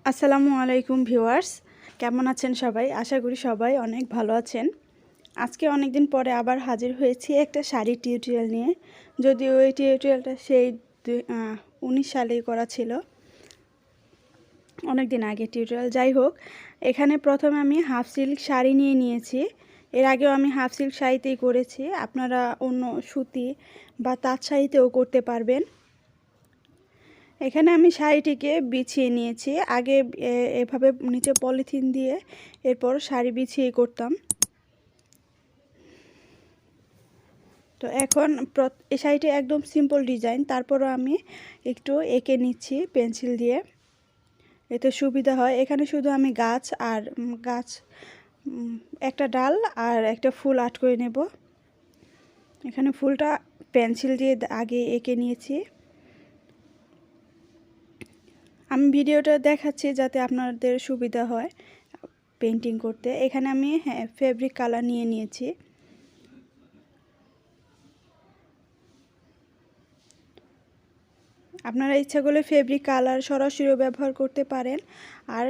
আসসালামু আলাইকুম ভিউয়ার্স, কেমন আছেন সবাই? আশা করি সবাই অনেক ভালো আছেন। আজকে অনেক দিন পরে আবার হাজির হয়েছি একটা শাড়ি টিউটোরিয়াল নিয়ে। যদিও এই টিউটোরিয়ালটা সেই 19 সালেই করা ছিল, অনেক দিন আগে টিউটোরিয়াল। যাই হোক, এখানে প্রথমে আমি হাফ সিল্ক শাড়ি নিয়ে নিয়েছি। এর আগেও আমি হাফ সিল্ক শাড়িতেই করেছি, আপনারা অন্য সুতি বা তাঁত শাড়িতেও করতে পারবেন। এখানে আমি শাড়িটিকে বিছিয়ে নিয়েছি। আগে এভাবে নিচে পলিথিন দিয়ে এরপর শাড়ি বিছিয়ে করতাম। তো এখন এই শাড়িটি একদম সিম্পল ডিজাইন, তারপরও আমি একটু এঁকে নিচ্ছি পেন্সিল দিয়ে, এতে সুবিধা হয়। এখানে শুধু আমি গাছ একটা ডাল আর একটা ফুল আর্ট করে নেব। এখানে ফুলটা পেন্সিল দিয়ে আগে এঁকে নিয়েছি। আমি ভিডিওটা দেখাচ্ছি যাতে আপনাদের সুবিধা হয় পেন্টিং করতে। এখানে আমি ফেব্রিক কালার নিয়ে নিয়েছি। আপনারা ইচ্ছা করলে ফেব্রিক কালার সরাসরিও ব্যবহার করতে পারেন, আর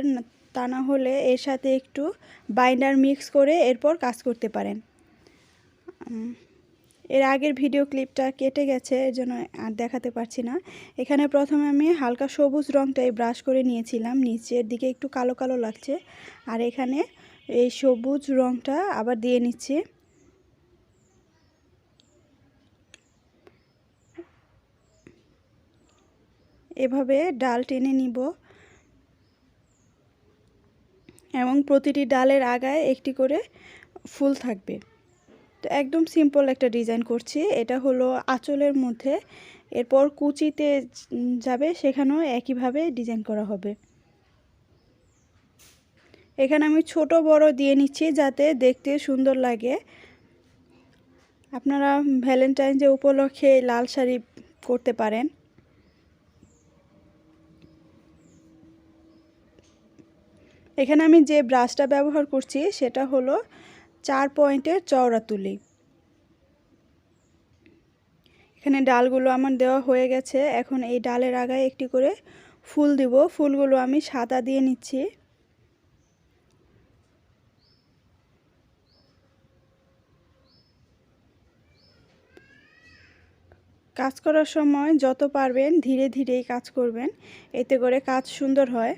তা না হলে এর সাথে একটু বাইন্ডার মিক্স করে এরপর কাজ করতে পারেন। এর আগের ভিডিও ক্লিপটা কেটে গেছে, এর জন্য আর দেখাতে পারছি না। এখানে প্রথমে আমি হালকা সবুজ রঙটাই ব্রাশ করে নিয়েছিলাম, নিচের দিকে একটু কালো কালো লাগছে, আর এখানে এই সবুজ রঙটা আবার দিয়ে নিচ্ছি। এভাবে ডাল টেনে নিব এবং প্রতিটি ডালের আগায় একটি করে ফুল থাকবে। তো একদম সিম্পল একটা ডিজাইন করছি, এটা হলো আঁচলের মধ্যে। এরপর কুচিতে যাবে, সেখানেও একইভাবে ডিজাইন করা হবে। এখানে আমি ছোট বড় দিয়ে নিচ্ছি যাতে দেখতে সুন্দর লাগে। আপনারা ভ্যালেন্টাইন ডে উপলক্ষে লাল শাড়ি করতে পারেন। এখানে আমি যে ব্রাশটা ব্যবহার করছি সেটা হলো 4 পয়েন্টের চওড়া তুলি। এখানে ডালগুলো আমার দেওয়া হয়ে গেছে। এখন এই ডালের আগায় একটি করে ফুল দিব। ফুলগুলো আমি সাদা দিয়ে নিচ্ছি। কাজ করার সময় যত পারবেন ধীরে ধীরেই কাজ করবেন, এতে করে কাজ সুন্দর হয়।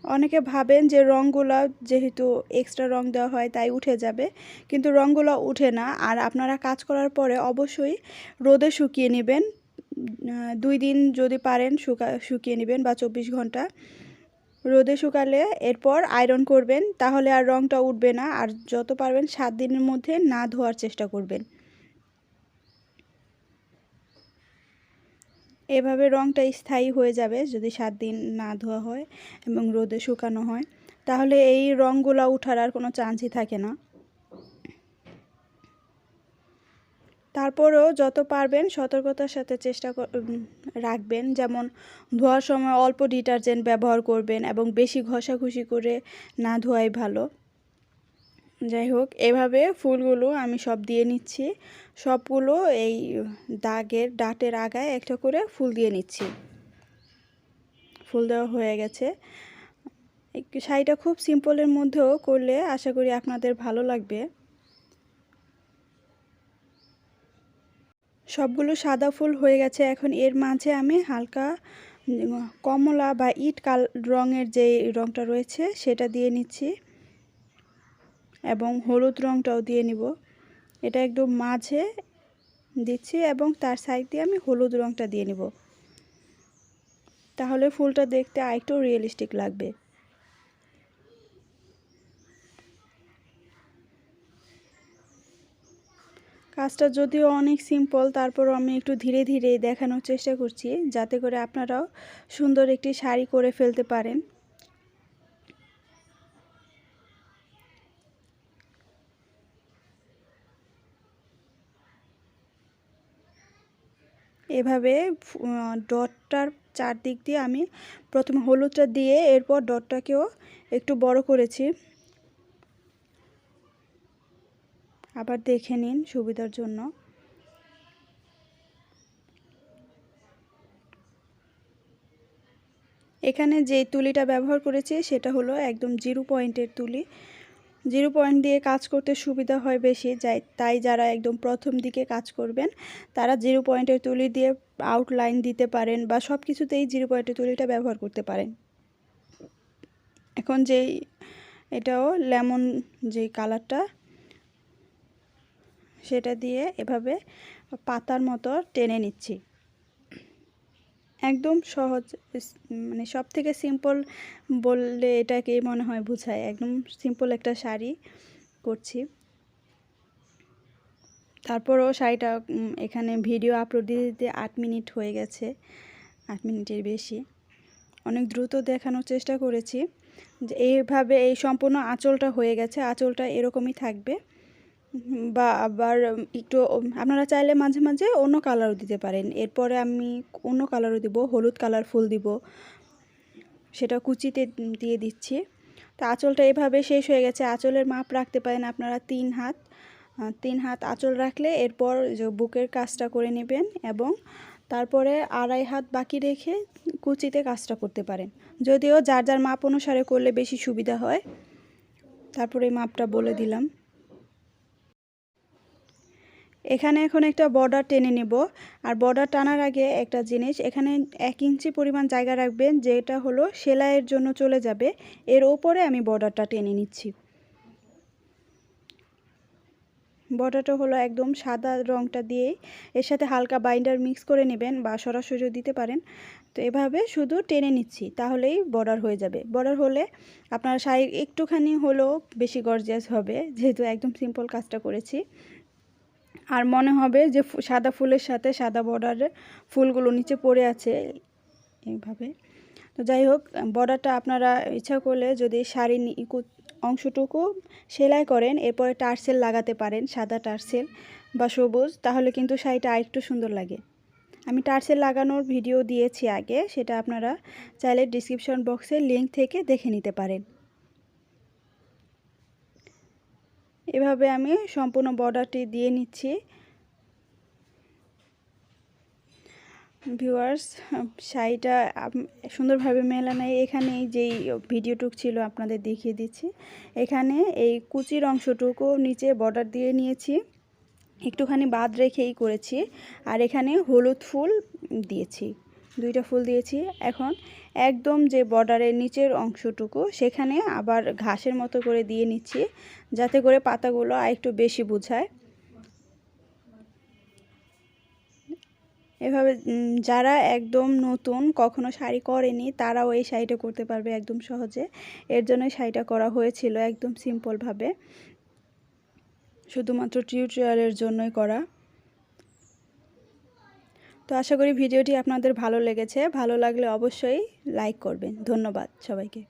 অনেকে ভাবেন যে রঙগুলো যেহেতু এক্সট্রা রং দেওয়া হয় তাই উঠে যাবে, কিন্তু রঙগুলো উঠে না। আর আপনারা কাজ করার পরে অবশ্যই রোদে শুকিয়ে নেবেন। 2 দিন যদি পারেন শুকিয়ে নেবেন, বা 24 ঘন্টা রোদে শুকালে এরপর আয়রন করবেন, তাহলে আর রঙটা উঠবে না। আর যত পারবেন 7 দিনের মধ্যে না ধোয়ার চেষ্টা করবেন। এভাবে রঙটা স্থায়ী হয়ে যাবে যদি 7 দিন না ধোয়া হয় এবং রোদে শুকানো হয়, তাহলে এই রঙগুলো ওঠার আর কোনো চান্সই থাকে না। তারপরেও যত পারবেন সতর্কতার সাথে চেষ্টা রাখবেন, যেমন ধোয়ার সময় অল্প ডিটারজেন্ট ব্যবহার করবেন এবং বেশি ঘষাঘষি করে না ধোয়াই ভালো। যাই হোক, এভাবে ফুলগুলো আমি সব দিয়ে নিচ্ছি। সবগুলো এই ডাটের আগায় একটা করে ফুল দিয়ে নিচ্ছি। ফুল দেওয়া হয়ে গেছে। শাড়িটা খুব সিম্পলের মধ্যেও করলে আশা করি আপনাদের ভালো লাগবে। সবগুলো সাদা ফুল হয়ে গেছে। এখন এর মাঝে আমি হালকা কমলা বা ইট রঙের যে রঙটা রয়েছে সেটা দিয়ে নিচ্ছি, এবং হলুদ রঙটাও দিয়ে নিব। এটা একদম মাঝে দিচ্ছি এবং তার সাইড দিয়ে আমি হলুদ রঙটা দিয়ে নিব, তাহলে ফুলটা দেখতে আরেকটু রিয়েলিস্টিক লাগবে। কাজটা যদিও অনেক সিম্পল, তারপরও আমি একটু ধীরে ধীরে দেখানোর চেষ্টা করছি যাতে করে আপনারাও সুন্দর একটি শাড়ি করে ফেলতে পারেন। এভাবে ডটটার চারদিক দিয়ে আমি প্রথমে হলুদটা দিয়ে এরপর ডটটাকেও একটু বড় করেছি। আবার দেখে নিন সুবিধার জন্য। এখানে যে তুলিটা ব্যবহার করেছি সেটা হলো একদম 0 পয়েন্টের তুলি। 0 পয়েন্ট দিয়ে কাজ করতে সুবিধা হয় বেশি, তাই যারা একদম প্রথম দিকে কাজ করবেন তারা 0 পয়েন্টের তুলি দিয়ে আউটলাইন দিতে পারেন বা সব কিছুতেই 0 পয়েন্টের তুলিটা ব্যবহার করতে পারেন। এখন এটাও লেমন যে কালারটা সেটা দিয়ে এভাবে পাতার মতো টেনে নিচ্ছি। একদম সহজ, মানে সবথেকে সিম্পল বললে এটাকে মনে হয় বোঝায়। একদম সিম্পল একটা শাড়ি করছি। তারপরও শাড়িটা এখানে ভিডিও আপলোড দিতে দিতে 8 মিনিট হয়ে গেছে, 8 মিনিটের বেশি। অনেক দ্রুত দেখানোর চেষ্টা করেছি। যে এইভাবে এই সম্পূর্ণ আঁচলটা হয়ে গেছে, আঁচলটা এরকমই থাকবে। বা আবার একটু আপনারা চাইলে মাঝে মাঝে অন্য কালারও দিতে পারেন। এরপরে আমি অন্য কালারও দিব, হলুদ কালার ফুল দিব, সেটা কুচিতে দিয়ে দিচ্ছি। তো আঁচলটা এভাবে শেষ হয়ে গেছে। আঁচলের মাপ রাখতে পারেন আপনারা 3 হাত, 3 হাত আঁচল রাখলে এরপর যে বুকের কাজটা করে নেবেন এবং তারপরে 2.5 হাত বাকি রেখে কুচিতে কাজটা করতে পারেন। যদিও যার যার মাপ অনুসারে করলে বেশি সুবিধা হয়। তারপরে এই মাপটা বলে দিলাম। এখানে এখন একটা বর্ডার টেনে নেব। আর বর্ডার টানার আগে একটা জিনিস, এখানে 1 ইঞ্চি পরিমাণ জায়গা রাখবেন, যেটা হলো সেলাইয়ের জন্য চলে যাবে। এর উপরে আমি বর্ডারটা টেনে নিচ্ছি। বর্ডারটা হলো একদম সাদা রঙটা দিয়ে, এর সাথে হালকা বাইন্ডার মিক্স করে নেবেন বা সরাসরিও দিতে পারেন। তো এভাবে শুধু টেনে নিচ্ছি, তাহলেই বর্ডার হয়ে যাবে। বর্ডার হলে আপনার শাড়ি একটুখানি হলেও বেশি গর্জিয়াস হবে, যেহেতু একদম সিম্পল কাজটা করেছি। আর মনে হবে যে সাদা ফুলের সাথে সাদা বর্ডারের ফুলগুলো নিচে পড়ে আছে এইভাবে। তো যাই হোক, বর্ডারটা আপনারা ইচ্ছা করলে যদি শাড়ি অংশটুকু সেলাই করেন, এরপরে টার্সেল লাগাতে পারেন, সাদা টার্সেল বা সবুজ, তাহলে কিন্তু শাড়িটা আরেকটু সুন্দর লাগে। আমি টার্সেল লাগানোর ভিডিও দিয়েছি আগে, সেটা আপনারা চাইলে ডিসক্রিপশন বক্সে লিংক থেকে দেখে নিতে পারেন। এভাবে আমি সম্পূর্ণ বর্ডারটি দিয়ে নিচ্ছি। ভিউয়ার্স, শাড়িটা সুন্দরভাবে মেলানো। এখানে যেই ভিডিওটুক ছিল আপনাদের দেখিয়ে দিচ্ছি। এখানে এই কুচির অংশটুকু নিচে বর্ডার দিয়ে নিয়েছি, একটুখানি বাদ রেখেই করেছি। আর এখানে হলুদ ফুল দিয়েছি, 2টা ফুল দিয়েছি। এখন একদম যে বর্ডারের নিচের অংশটুকু সেখানে আবার ঘাসের মতো করে দিয়ে নিচ্ছি, যাতে করে পাতাগুলো আরেকটু বেশি বোঝায়। এভাবে যারা একদম নতুন, কখনো শাড়ি করেনি, তারাও এই শাড়িটা করতে পারবে একদম সহজে। এর জন্য শাড়িটা করা হয়েছিল একদম সিম্পলভাবে, শুধুমাত্র টিউটোরিয়ালের জন্যই করা। তো আশা করি ভিডিওটি আপনাদের ভালো লেগেছে। ভালো লাগলে অবশ্যই লাইক করবেন। ধন্যবাদ সবাইকে।